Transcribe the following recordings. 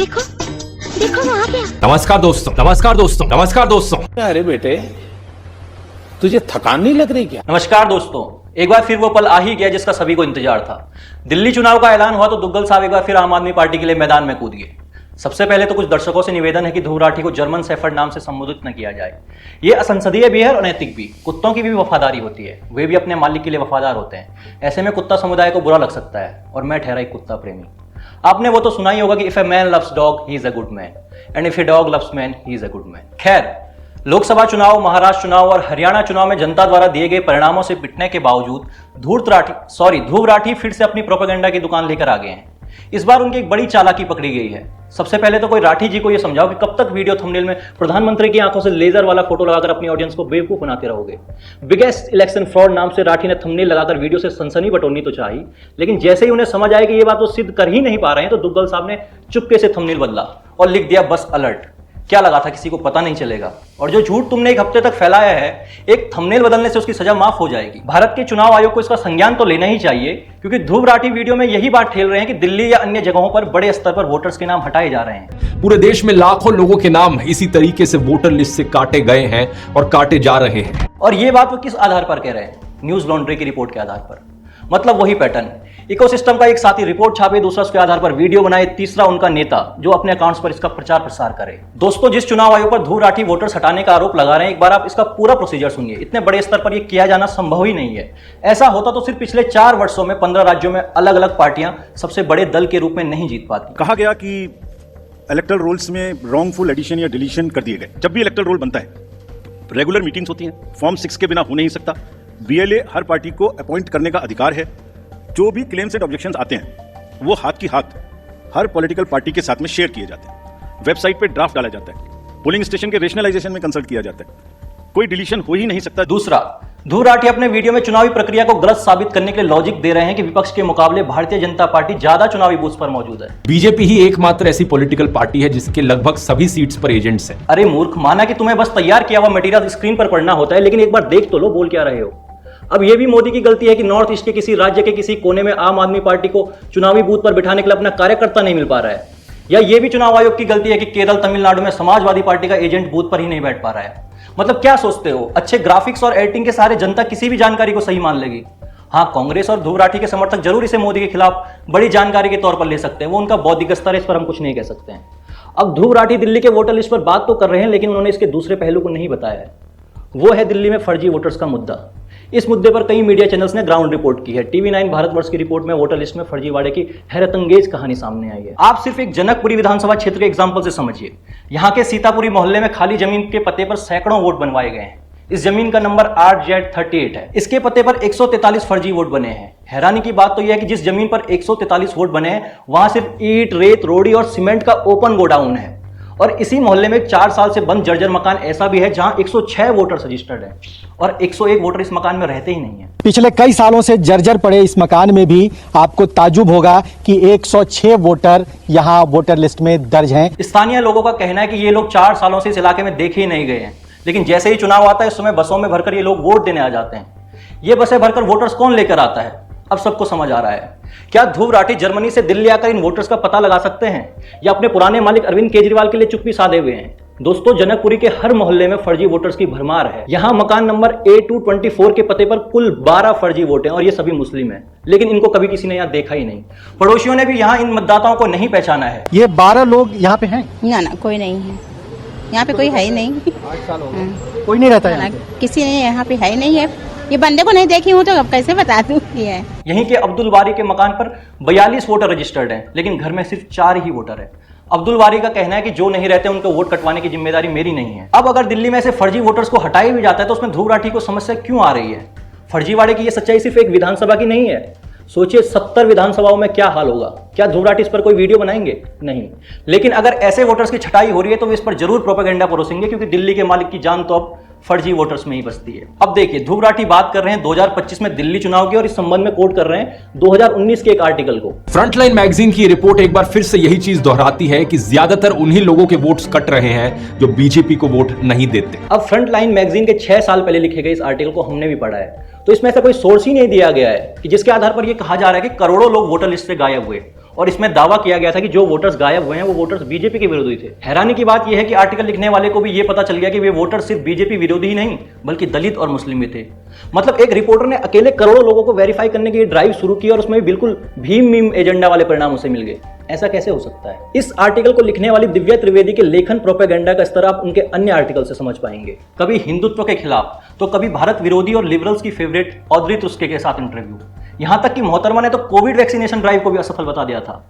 देखो देखो वहाँ पे। नमस्कार दोस्तों, नमस्कार दोस्तों, नमस्कार दोस्तों। अरे बेटे, तुझे थकान नहीं लग रही क्या? नमस्कार दोस्तों, एक बार फिर वो पल आ ही गया जिसका सभी को इंतजार था। दिल्ली चुनाव का ऐलान हुआ तो दुग्गल साहब एक बार फिर आम आदमी पार्टी के लिए मैदान में कूद गए। सबसे पहले तो कुछ दर्शकों से निवेदन है कि ध्रुव राठी को जर्मन शेफर्ड नाम से संबोधित न किया जाए। ये असंसदीय भी है और अनैतिक भी। कुत्तों की भी वफादारी होती है, वे भी अपने मालिक के लिए वफादार होते हैं। ऐसे में कुत्ता समुदाय को बुरा लग सकता है और मैं ठहरा एक कुत्ता प्रेमी। आपने वो तो सुना ही होगा कि if a man loves dog he is a good man and if a dog loves man he is a good man. खैर, लोकसभा चुनाव, महाराष्ट्र चुनाव और हरियाणा चुनाव में जनता द्वारा दिए गए परिणामों से पिटने के बावजूद ध्रुव राठी फिर से अपनी प्रोपेगेंडा की दुकान लेकर आ गए हैं। इस बार उनकी एक बड़ी चालाकी पकड़ी गई है। सबसे पहले तो कोई राठी जी को यह समझाओ कि कब तक वीडियो थंबनेल में प्रधानमंत्री की आंखों से लेजर वाला फोटो लगाकर अपनी ऑडियंस को बेवकूफ बनाते रहोगे। बिगेस्ट इलेक्शन फ्रॉड नाम से राठी ने थंबनेल लगाकर वीडियो से सनसनी बटोरनी तो चाहिए, लेकिन जैसे ही उन्हें समझ आए कि ये बात वो सिद्ध कर ही नहीं पा रहे हैं तो दुग्गल साहब ने चुपके से थंबनेल बदला और लिख दिया बस अलर्ट। क्या लगा था किसी को पता नहीं चलेगा? और जो झूठ तुमने एक हफ्ते तक फैलाया है, एक थंबनेल बदलने से उसकी सजा माफ हो जाएगी। भारत के चुनाव आयोग को इसका संज्ञान तो लेना ही चाहिए, क्योंकि ध्रुव राठी वीडियो में यही बात ठेल रहे हैं कि दिल्ली या अन्य जगहों पर बड़े स्तर पर वोटर्स के नाम हटाए जा रहे हैं। पूरे देश में लाखों लोगों के नाम इसी तरीके से वोटर लिस्ट से काटे गए हैं और काटे जा रहे हैं। और ये बात वो किस आधार पर कह रहे हैं? न्यूज लॉन्ड्री की रिपोर्ट के आधार पर। मतलब वही पैटर्न, इकोसिस्टम का एक साथी रिपोर्ट छापे, दूसरा उसके आधार पर वीडियो बनाए, तीसरा उनका नेता जो अपने अकाउंट्स पर इसका प्रचार प्रसार करे। दोस्तों, जिस चुनाव आयोग पर ध्रुव राठी वोटर्स हटाने का आरोप लगा रहे हैं, एक बार आप इसका पूरा प्रोसीजर सुनिए। इतने बड़े स्तर पर यह किया जाना संभव ही नहीं है। ऐसा होता तो सिर्फ पिछले 4 वर्षों में 15 राज्यों में अलग अलग पार्टियां सबसे बड़े दल के रूप में नहीं जीत पाती। कहा गया कि इलेक्टोरल रोल्स में रॉन्गफुल एडिशन या डिलीशन कर दिए गए। जब भी इलेक्टोरल रोल बनता है, रेगुलर मीटिंग्स होती हैं, फॉर्म 6 के बिना हो नहीं सकता। बीएलए हर पार्टी को अपॉइंट करने का अधिकार है। जो भी क्लेम्स एंड ऑब्जेक्शंस आते हैं वो हाथ की हाथ हर पॉलिटिकल पार्टी के साथ में शेयर किए जाते हैं। वेबसाइट पे ड्राफ्ट डाला जाता है। पोलिंग स्टेशन के रेशनलाइजेशन में कंसल्ट किया जाता है। कोई डिलीशन हो ही नहीं सकता। दूसरा, ध्रुव राठी अपने वीडियो में चुनावी प्रक्रिया को गलत साबित करने के लिए लॉजिक दे रहे हैं कि विपक्ष के मुकाबले भारतीय जनता पार्टी ज्यादा चुनावी बूथ पर मौजूद है। बीजेपी ही एकमात्र ऐसी पॉलिटिकल पार्टी है जिसके लगभग सभी सीट्स पर एजेंट्स हैं। अरे मूर्ख, माना कि तुम्हें बस तैयार किया हुआ मटेरियल स्क्रीन पर पढ़ना होता है, लेकिन एक बार देख तो लो बोल क्या रहे हो। अब यह भी मोदी की गलती है कि नॉर्थ ईस्ट के किसी राज्य के किसी कोने में आम आदमी पार्टी को चुनावी बूथ पर बिठाने के लिए अपना कार्यकर्ता नहीं मिल पा रहा है। या यह भी चुनाव आयोग की गलती है कि केरल, तमिलनाडु में समाजवादी पार्टी का एजेंट बूथ पर ही नहीं बैठ पा रहा है। मतलब क्या सोचते हो, अच्छे ग्राफिक्स और एडिटिंग के सहारे जनता किसी भी जानकारी को सही मान लेगी? हाँ, कांग्रेस और ध्रुव राठी के समर्थक जरूर इसे मोदी के खिलाफ बड़ी जानकारी के तौर पर ले सकते हैं, वो उनका बौद्धिक स्तर है, इस पर हम कुछ नहीं कह सकते हैं। अब ध्रुव राठी दिल्ली के वोटर लिस्ट पर बात तो कर रहे हैं, लेकिन उन्होंने इसके दूसरे पहलू को नहीं बताया है। वो है दिल्ली में फर्जी वोटर्स का मुद्दा। इस मुद्दे पर कई मीडिया चैनल्स ने ग्राउंड रिपोर्ट की है। TV9 भारतवर्ष की रिपोर्ट में वोटर लिस्ट में फर्जीवाड़े की हैरतअंगेज कहानी सामने आई है। आप सिर्फ एक जनकपुरी विधानसभा क्षेत्र के एग्जांपल से समझिए। यहाँ के सीतापुरी मोहल्ले में खाली जमीन के पते पर सैकड़ों वोट बनवाए गए हैं। इस जमीन का नंबर 8Z38 है। इसके पते पर 143 फर्जी वोट बने हैं। हैरानी की बात तो यह है कि जिस जमीन पर 143 वोट बने हैं, वहां सिर्फ ईंट, रेत, रोड़ी और सीमेंट का ओपन गोडाउन है। और इसी मोहल्ले में 4 साल से बंद जर्जर मकान ऐसा भी है जहां 106 वोटर्स रजिस्टर्ड हैं और 101 वोटर इस मकान में रहते ही नहीं है। पिछले कई सालों से जर्जर पड़े इस मकान में भी आपको ताजुब होगा कि 106 वोटर यहां वोटर लिस्ट में दर्ज हैं। स्थानीय लोगों का कहना है कि ये लोग 4 सालों से इस इलाके में देखे ही नहीं गए हैं, लेकिन जैसे ही चुनाव आता है उस समय बसों में भरकर ये लोग वोट देने आ जाते हैं। ये बसें भरकर वोटर्स कौन लेकर आता है, अब सबको समझ आ रहा है। क्या ध्रुव राठी जर्मनी से दिल्ली आकर इन वोटर्स का पता लगा सकते हैं, या अपने पुराने मालिक अरविंद केजरीवाल के लिए चुप्पी साधे हुए हैं? दोस्तों, जनकपुरी के हर मोहल्ले में फर्जी वोटर्स की भरमार है। यहाँ मकान नंबर A224 के पते पर कुल 12 फर्जी वोट हैं और ये सभी मुस्लिम हैं, लेकिन इनको कभी किसी ने यहाँ देखा ही नहीं। पड़ोसियों ने भी यहाँ इन मतदाताओं को नहीं पहचाना है। ये 12 लोग यहाँ पे हैं? ना कोई नहीं है यहाँ पे, कोई है ही नहीं। 8 साल हो गए कोई नहीं रहता है, किसी ने यहाँ पे है ही नहीं है। ये बंदे को नहीं देखी हूँ तो अब कैसे बता दूँ ये है। यहीं के अब्दुल वारी के मकान पर 42 वोटर रजिस्टर्ड हैं, लेकिन घर में सिर्फ 4 ही वोटर है। अब्दुल वारी का कहना है कि जो नहीं रहते उनको वोट कटवाने की जिम्मेदारी मेरी नहीं है। अब अगर दिल्ली में से फर्जी वोटर्स को हटाया भी जाता है तो उसमें ध्रुव राठी को समस्या क्यों आ रही है? फर्जीवाड़े की ये सच्चाई सिर्फ एक विधानसभा की नहीं है। सोचिए 70 विधानसभाओं में क्या हाल होगा। क्या ध्रुव राठी इस पर कोई वीडियो बनाएंगे? नहीं। लेकिन अगर ऐसे वोटर्स की छटाई हो रही है तो वे इस पर जरूर प्रोपेगेंडा परोसेंगे, क्योंकि दिल्ली के मालिक की जान तो अब फर्जी वोटर्स में ही बसती है। अब देखिए, ध्रुव राठी बात कर रहे हैं 2025 में दिल्ली चुनाव की और इस संबंध में कोट कर रहे हैं 2019 के एक आर्टिकल को। फ्रंटलाइन मैगजीन की रिपोर्ट एक बार फिर से यही चीज दोहराती है कि ज्यादातर उन्हीं लोगों के वोट्स कट रहे हैं जो बीजेपी को वोट नहीं देते। अब फ्रंटलाइन मैगजीन के 6 साल पहले लिखे गए इस आर्टिकल को हमने भी पढ़ा है, तो इसमें ऐसा कोई सोर्स ही नहीं दिया गया है कि जिसके आधार पर यह कहा जा रहा है कि करोड़ों लोग वोटर लिस्ट से गायब हुए और इसमें दावा किया गया था कि जो वोटर्स गायब हुए हैं वो वोटर्स बीजेपी के विरोधी थे। हैरानी की बात यह है कि आर्टिकल लिखने वाले को भी यह पता चल गया कि वे वोटर सिर्फ बीजेपी विरोधी ही नहीं बल्कि दलित और मुस्लिम भी थे। मतलब एक रिपोर्टर ने अकेले करोड़ों लोगों को वेरीफाई करने की ड्राइव शुरू की और उसमें भी बिल्कुल भीम मीम एजेंडा वाले परिणाम उसे मिल गए। ऐसा कैसे हो सकता है? इस आर्टिकल को लिखने वाली दिव्या त्रिवेदी के लेखन प्रोपेगेंडा का स्तर आप उनके अन्य आर्टिकल से समझ पाएंगे। कभी हिंदुत्व के खिलाफ तो कभी भारत विरोधी और लिबरल्स की फेवरेट औद्री तुस्के के साथ इंटरव्यू, यहां तक कि मोहतरमा ने तो कोविड वैक्सीनेशन ड्राइव को भी असफल बता दिया था।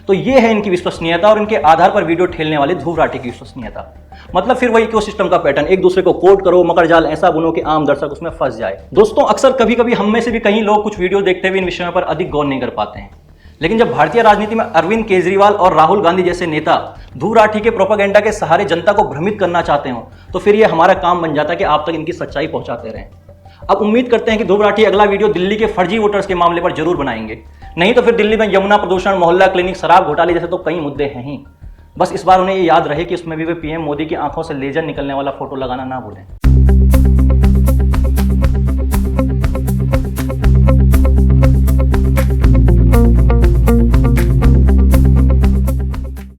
तो ये है इनकी विश्वसनीयता और इनके आधार पर वीडियो ठेलने वाले ध्रुव राठी की विश्वसनीयता। मतलब फिर वही इकोसिस्टम का पैटर्न, एक दूसरे को कोट करो, मकर जाल ऐसा बुनो कि आम दर्शक उसमें फंस जाए। दोस्तों, अक्सर कभी कभी हम में से भी कई लोग कुछ वीडियो देखते हुए इन विषयों पर अधिक गौर नहीं कर पाते हैं, लेकिन जब भारतीय राजनीति में अरविंद केजरीवाल और राहुल गांधी जैसे नेता ध्रुव राठी के प्रोपेगेंडा के सहारे जनता को भ्रमित करना चाहते हो तो फिर यह हमारा काम बन जाता है कि आप तक इनकी सच्चाई पहुंचाते रहें। अब उम्मीद करते हैं कि ध्रुव राठी अगला वीडियो दिल्ली के फर्जी वोटर्स के मामले पर जरूर बनाएंगे, नहीं तो फिर दिल्ली में यमुना प्रदूषण, मोहल्ला क्लिनिक, शराब घोटाले जैसे तो कई मुद्दे हैं ही। बस इस बार उन्हें ये याद रहे कि उसमें भी वे पीएम मोदी की आंखों से लेजर निकलने वाला फोटो लगाना ना भूलें।